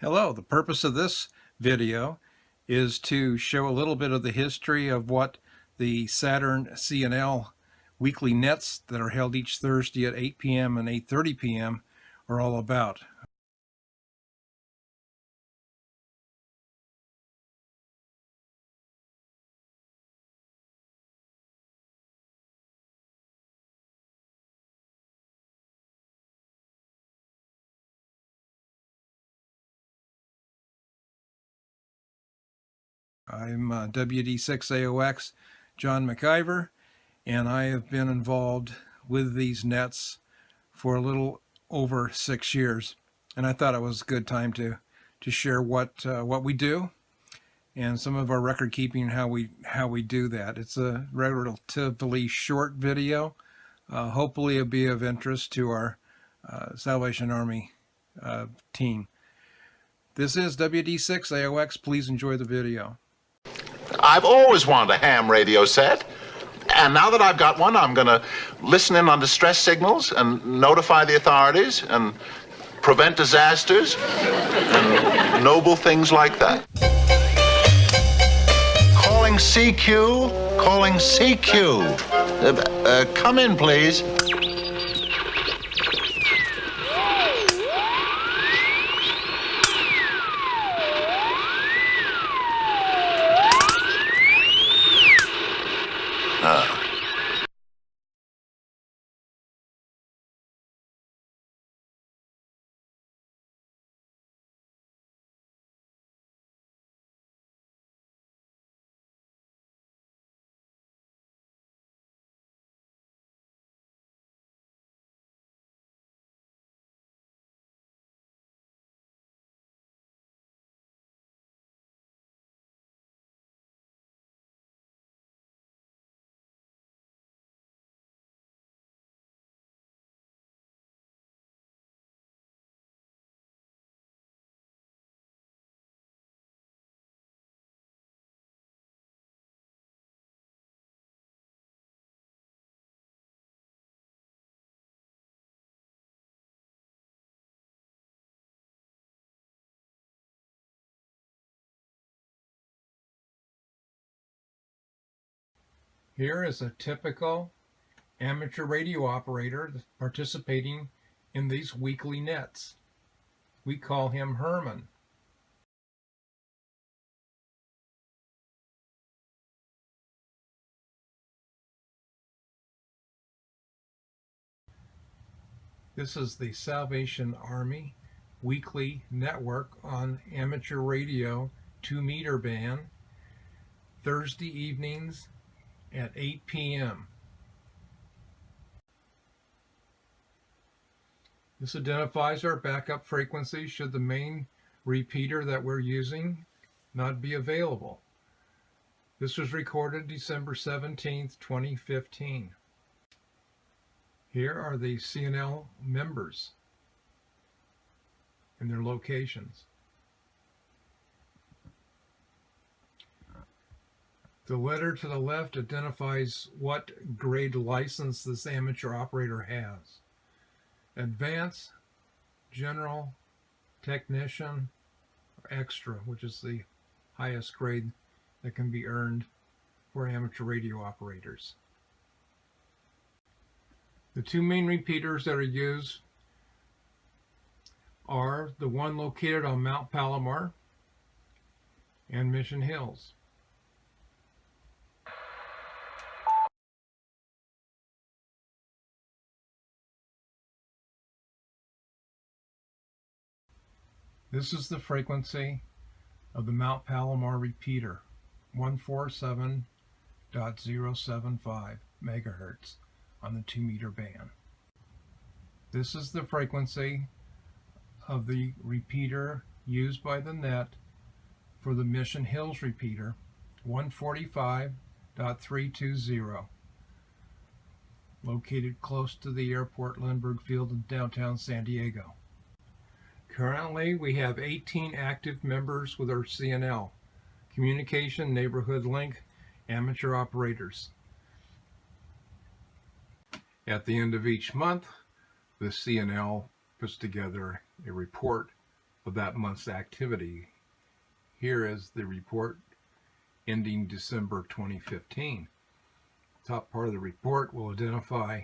Hello, the purpose of this video is to show a little bit of the history of what the SATERN CNL weekly nets that are held each Thursday at 8 p.m. and 8:30 p.m. are all about. I'm WD6AOX John McIver, and I have been involved with these nets for a little over 6 years, and I thought it was a good time to share what we do and some of our record keeping and how we do that. It's a relatively short video. Hopefully it'll be of interest to our Salvation Army team. This is WD6AOX. Please enjoy the video. I've always wanted a ham radio set, and now that I've got one, I'm going to listen in on distress signals and notify the authorities and prevent disasters and noble things like that. Calling CQ, calling CQ. Come in, please. Here is a typical amateur radio operator participating in these weekly nets. We call him Herman. This is the Salvation Army weekly network on amateur radio 2-meter band, Thursday evenings at 8 p.m. This identifies our backup frequency should the main repeater that we're using not be available. This was recorded December 17th, 2015. Here are the CNL members and their locations. The letter to the left identifies what grade license this amateur operator has. Advanced, General, Technician, or Extra, which is the highest grade that can be earned for amateur radio operators. The two main repeaters that are used are the one located on Mount Palomar and Mission Hills. This is the frequency of the Mount Palomar repeater, 147.075 megahertz on the 2-meter band. This is the frequency of the repeater used by the net for the Mission Hills repeater, 145.320, located close to the airport Lindbergh Field in downtown San Diego. Currently, we have 18 active members with our CNL, Communication Neighborhood Link amateur operators. At the end of each month, the CNL puts together a report of that month's activity. Here is the report ending December 2015. Top part of the report will identify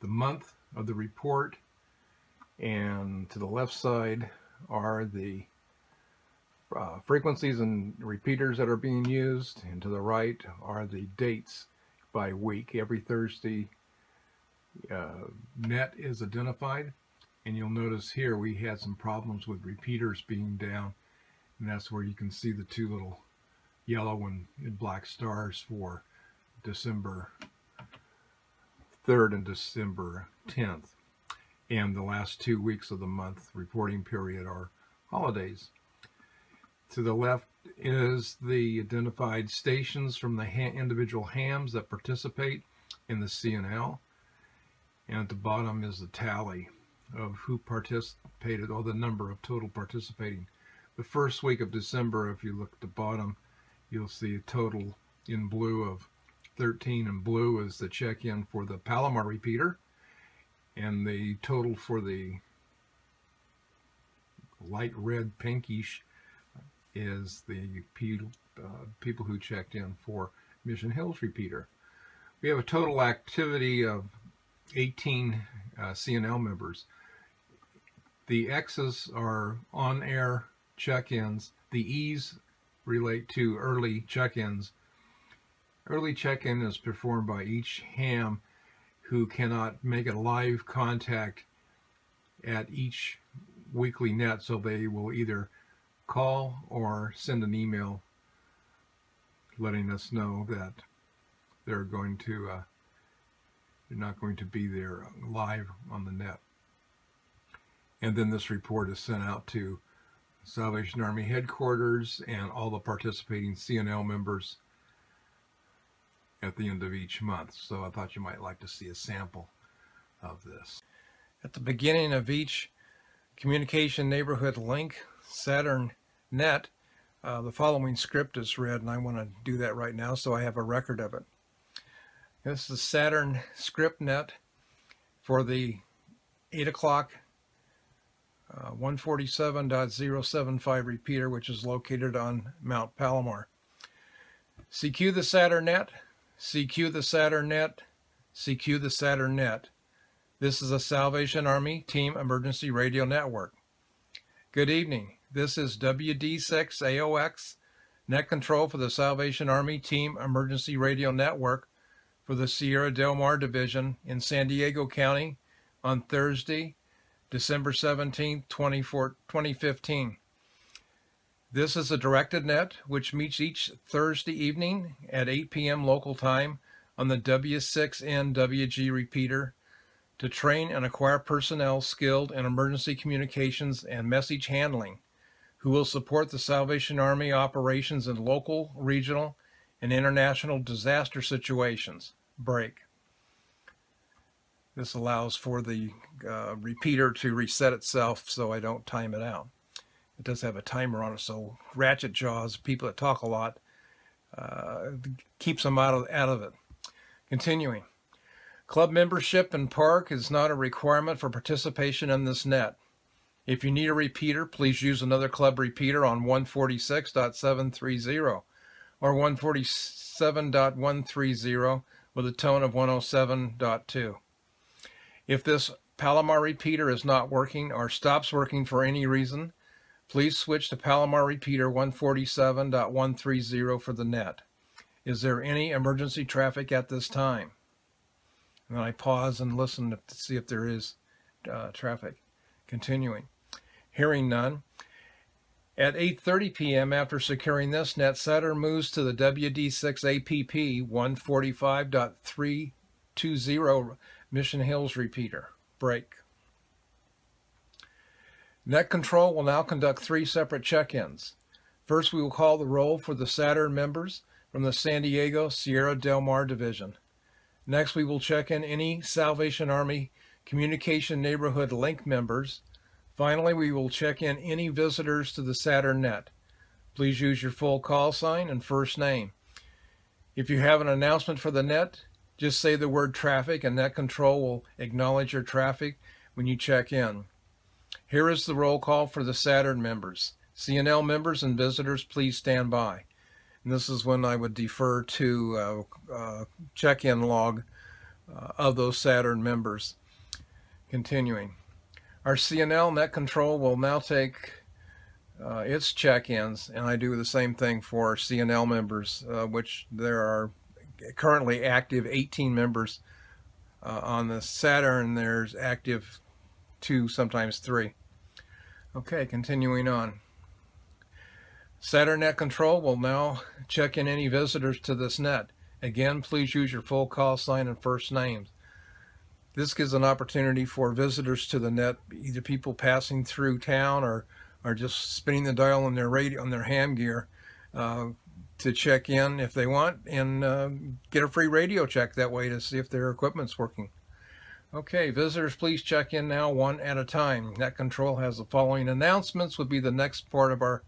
the month of the report, and to the left side are the frequencies and repeaters that are being used, and to the right are the dates by week. Every Thursday net is identified, and you'll notice here we had some problems with repeaters being down, and that's where you can see the two little yellow and black stars for December 3rd and December 10th. And the last 2 weeks of the month reporting period are holidays. To the left is the identified stations from the individual hams that participate in the CNL. And at the bottom is the tally of who participated, or the number of total participating. The first week of December, if you look at the bottom, you'll see a total in blue of 13, and blue is the check-in for the Palomar repeater, and the total for the light red pinkish is the people who checked in for Mission Hills repeater. We have a total activity of 18 CNL members. The X's are on-air check-ins. The E's relate to early check-ins. Early check-in is performed by each ham who cannot make a live contact at each weekly net, so they will either call or send an email letting us know that they're not going to be there live on the net. And then this report is sent out to Salvation Army headquarters and all the participating CNL members at the end of each month. So I thought you might like to see a sample of this. At the beginning of each communication neighborhood link, SATERN net, the following script is read, and I want to do that right now so I have a record of it. This is SATERN script net for the 8 o'clock 147.075 repeater, which is located on Mount Palomar. CQ the SATERN net, CQ the SATERN net, CQ the SATERN net. This is a Salvation Army Team Emergency Radio Network. Good evening. This is WD6AOX, net control for the Salvation Army Team Emergency Radio Network for the Sierra Del Mar Division in San Diego County on Thursday, December 17, 2015. This is a directed net which meets each Thursday evening at 8 p.m. local time on the W6NWG repeater to train and acquire personnel skilled in emergency communications and message handling who will support the Salvation Army operations in local, regional, and international disaster situations. Break. This allows for the repeater to reset itself so I don't time it out. It does have a timer on it, so ratchet jaws, people that talk a lot, keeps them out of it. Continuing. Club membership in park is not a requirement for participation in this net. If you need a repeater, please use another club repeater on 146.730 or 147.130 with a tone of 107.2. If this Palomar repeater is not working or stops working for any reason, please switch to Palomar repeater 147.130 for the net. Is there any emergency traffic at this time? And then I pause and listen to see if there is traffic. Continuing. Hearing none. At 8:30 p.m. after securing this net, SATERN moves to the WD6APP 145.320 Mission Hills repeater. Break. Net control will now conduct 3 separate check-ins. First, we will call the roll for the SATERN members from the San Diego Sierra Del Mar Division. Next, we will check in any Salvation Army Communication Neighborhood Link members. Finally, we will check in any visitors to the SATERN net. Please use your full call sign and first name. If you have an announcement for the net, just say the word traffic and net control will acknowledge your traffic when you check in. Here is the roll call for the SATERN members. CNL members and visitors, please stand by. And this is when I would defer to check-in log of those SATERN members. Continuing. Our CNL net control will now take its check-ins, and I do the same thing for CNL members, which there are currently active 18 members. On the SATERN, there's active 2, sometimes 3. Okay, continuing on. SATERN net control will now check in any visitors to this net. Again, please use your full call sign and first names. This gives an opportunity for visitors to the net, either people passing through town or just spinning the dial on their radio, on their ham gear, to check in if they want and get a free radio check that way to see if their equipment's working. Okay, visitors, please check in now one at a time. Net control has the following announcements, would be the next part of our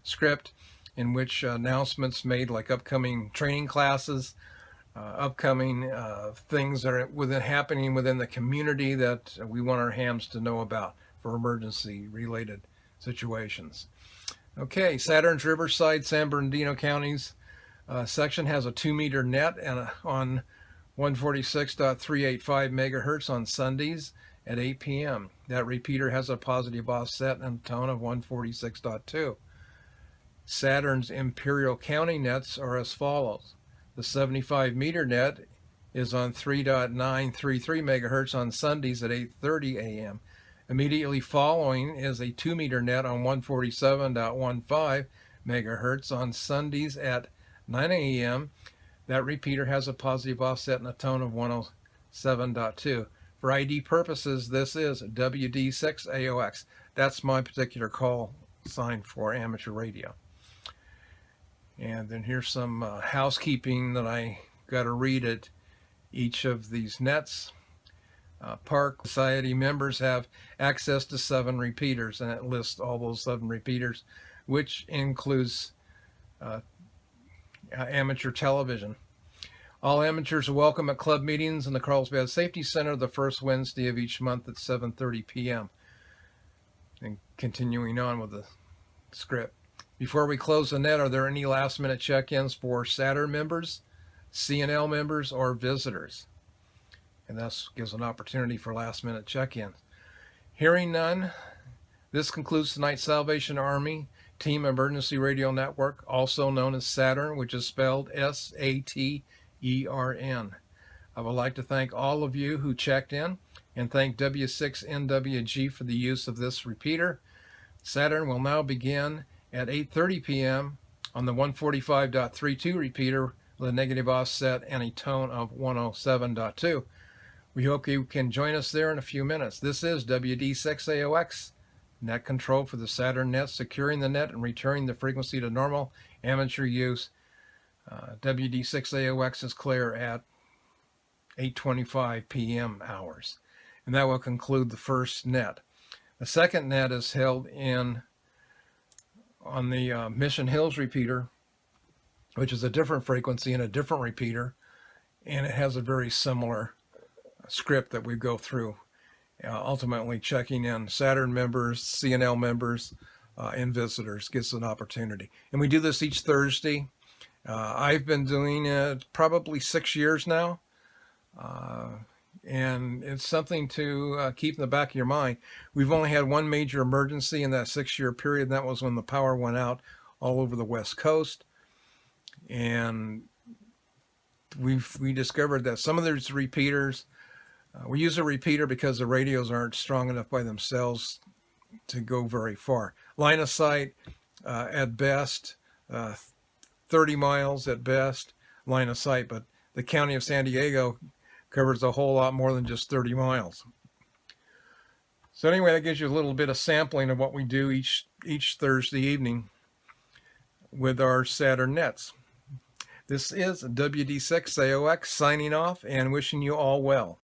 script, in which announcements made like upcoming training classes, upcoming things that are happening within the community that we want our hams to know about for emergency related situations. Okay, SATERN's Riverside, San Bernardino counties section has a 2-meter net and on 146.385 megahertz on Sundays at 8 p.m. That repeater has a positive offset and tone of 146.2. SATERN's Imperial County nets are as follows. The 75-meter net is on 3.933 megahertz on Sundays at 8:30 a.m. Immediately following is a 2-meter net on 147.15 megahertz on Sundays at 9 a.m. That repeater has a positive offset and a tone of 107.2. For ID purposes, this is WD6AOX. That's my particular call sign for amateur radio. And then here's some housekeeping that I got to read at each of these nets. Park Society members have access to 7 repeaters, and it lists all those 7 repeaters, which includes amateur television. All amateurs are welcome at club meetings in the Carlsbad Safety Center the first Wednesday of each month at 7:30 p.m. And continuing on with the script. Before we close the net, are there any last-minute check-ins for SATERN members, CNL members, or visitors? And that gives an opportunity for last-minute check-ins. Hearing none, this concludes tonight's Salvation Army Team Emergency Radio Network, also known as SATERN, which is spelled SATERN. I would like to thank all of you who checked in and thank W6NWG for the use of this repeater. SATERN will now begin at 8:30 p.m. on the 145.32 repeater with a negative offset and a tone of 107.2. We hope you can join us there in a few minutes. This is WD6AOX, net control for the SATERN net, securing the net and returning the frequency to normal amateur use. WD6AOX is clear at 8:25 p.m. hours. And that will conclude the first net. The second net is held on the Mission Hills repeater, which is a different frequency and a different repeater, and it has a very similar script that we go through, ultimately checking in SATERN members, CNL members, and visitors. Gives an opportunity. And we do this each Thursday. I've been doing it probably 6 years now, and it's something to keep in the back of your mind. We've only had one major emergency in that 6-year period, and that was when the power went out all over the West Coast. And we discovered that some of these repeaters, we use a repeater because the radios aren't strong enough by themselves to go very far. Line of sight, at best, 30 miles at best, line of sight, but the county of San Diego covers a whole lot more than just 30 miles. So anyway, that gives you a little bit of sampling of what we do each Thursday evening with our SATERN nets. This is WD6AOX signing off and wishing you all well.